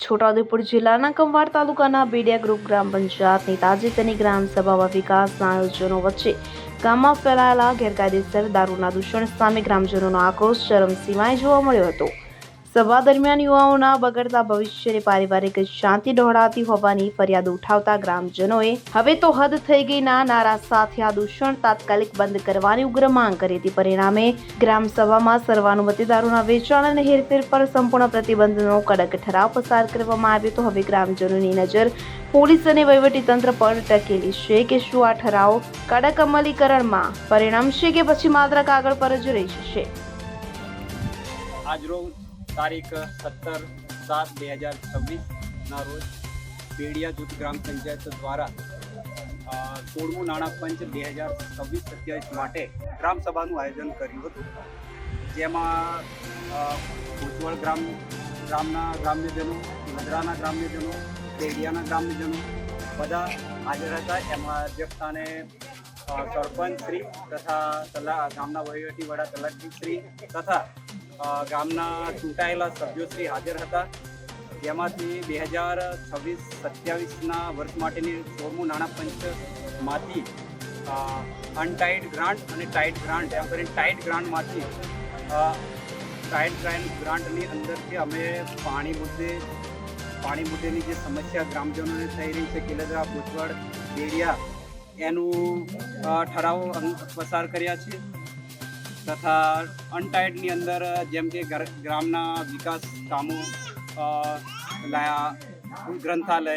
છોટાઉદેપુર જિલ્લાના કમવાડ તાલુકાના બેડિયા ગ્રુપ ગ્રામ પંચાયતની તાજેતરની ગ્રામસભામાં વિકાસના આયોજનો વચ્ચે ગામમાં ફેલાયેલા ગેરકાયદેસર દારૂના દૂષણ સામે ગ્રામજનોનો આક્રોશ ચરમસીમાએ જોવા મળ્યો હતો। સભા દરમિયાન યુવાઓના બગડતા ભવિષ્યને પારિવારિક શાંતિ ડહોળાતી હોવાની ફરિયાદ ઉઠાવતા ગ્રામજનોએ હવે તો હદ થઈ ગઈના નારા સાથે આ દૂષણ તાત્કાલિક બંધ કરવાની ઉગ્ર માંગ કરી હતી। પરિણામે ગ્રામસભામાં સર્વાનુમતે દારૂના વેચાણ અને હેરફેર પર સંપૂર્ણ પ્રતિબંધનો કડક ઠરાવ પસાર કરવામાં આવ્યો। તો હવે ગ્રામજનોની નજર પોલીસ અને વહીવટીતંત્ર પર ટકેલી છે કે શું આ ઠરાવ કડક અમલીકરણમાં પરિણમશે કે પછી માત્ર કાગળ પર જ રહી જશે। આજરોજ તારીખ 17/7/2026 રોજ બેડિયા જૂથ ગ્રામ પંચાયત દ્વારા 16મું નાણાં પંચ 2026-27 માટે ગ્રામસભાનું આયોજન કર્યું હતું, જેમાં ભૂતવળ ગ્રામના ગ્રામ્યજનો, મદરાના ગ્રામ્યજનો, બેડિયાના ગ્રામ્યજનો બધા હાજર હતા। એમાં અધ્યક્ષસ્થાને સરપંચ શ્રી તથા ગામના વહીવટી વડા તલાટી શ્રી તથા ગામના ચૂંટાયેલા સભ્યોશ્રી હાજર હતા, જેમાંથી 2026-27ના વર્ષ માટેની 16મું નાણાં પંચમાંથી અનટાઈડ ગ્રાન્ટ અને ટાઈડ ગ્રાન્ટ એમ કરીને ટાઈડ ગ્રાન્ટમાંથી ટાઈડ ગ્રાન્ટની અંદરથી અમે પાણી મુદ્દેની જે સમસ્યા ગ્રામજનોને થઈ રહી છે, કિલદરા, ભૂતવડ, બેડિયા, એનું ઠરાવ પસાર કર્યા છે। તથા અનટાઈડની અંદર જેમ કે ગ્રામના વિકાસ કામો લાયા, ગ્રંથાલય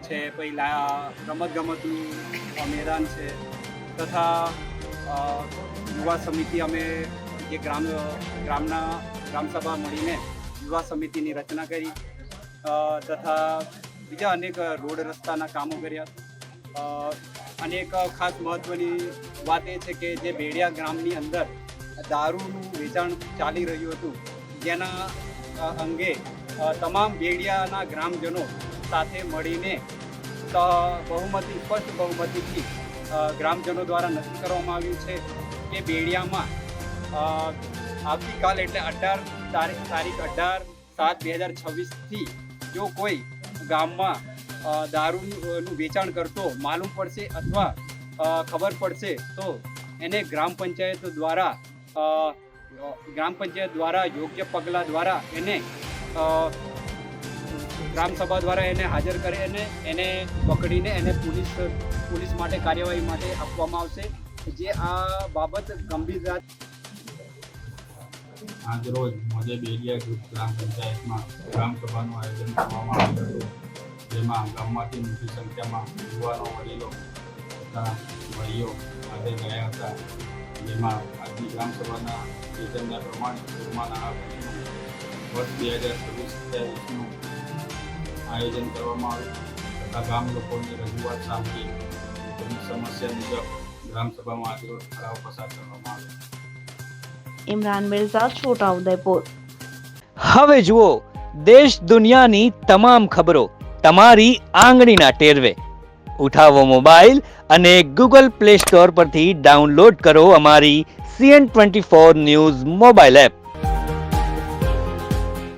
છે, પછી લાયા રમતગમતનું મેદાન છે, તથા યુવા સમિતિ અમે જે ગ્રામસભા મળીને યુવા સમિતિની રચના કરી, તથા બીજા અનેક રોડ રસ્તાના કામો કર્યા। અને એક ખાસ મહત્ત્વની વાત એ છે કે જે બેડિયા ગ્રામની અંદર દારૂનું વેચાણ ચાલી રહ્યું હતું, જેના અંગે તમામ બેડિયાના ગ્રામજનો સાથે મળીને સ્પષ્ટ બહુમતીથી ગ્રામજનો દ્વારા નક્કી કરવામાં આવ્યું છે કે બેડિયામાં આવતીકાલ એટલે 18/7/2026થી જો કોઈ ગામમાં દારૂનું વેચાણ કરતો માલુમ પડશે અથવા ખબર પડશે તો એને ગ્રામ પંચાયત દ્વારા યોગ્ય પગલાં દ્વારા એને ગ્રામસભા દ્વારા એને હાજર કરે અને એને પકડીને એને પોલીસ માટે કાર્યવાહી માટે આપવામાં આવશે, જે આ બાબત ગંભીર આજરોજ મોજે બેડિયા ગ્રુપ ગ્રામ પંચાયતમાં ગ્રામસભાનું આયોજન કરવામાં આવ્યું હતું, જેમાં ગામમાંથી મોટી સંખ્યામાં યુવાનો, વડીલો તથા ભાઈઓ હાજર રહ્યા હતા। જેમાં આજની ગ્રામસભાના એજન્ડા પ્રમાણે વર્ષ 2026-27નું આયોજન કરવામાં આવ્યું તથા ગામ લોકોની રજૂઆત સાંભળી તેમની સમસ્યા મુજબ ગ્રામસભામાં આજરોજ ઠરાવ પસાર કરવામાં આવ્યો। ઇમરાન મિર્ઝા, છોટાઉદેપુર। હવે જુઓ દેશ દુનિયાની તમામ ખબરો તમારી આંગળીના ટેરવે। ઉઠાવો મોબાઈલ અને ગૂગલ પ્લે સ્ટોર પરથી ડાઉનલોડ કરો અમારી CN24 ન્યૂઝ મોબાઈલ એપ।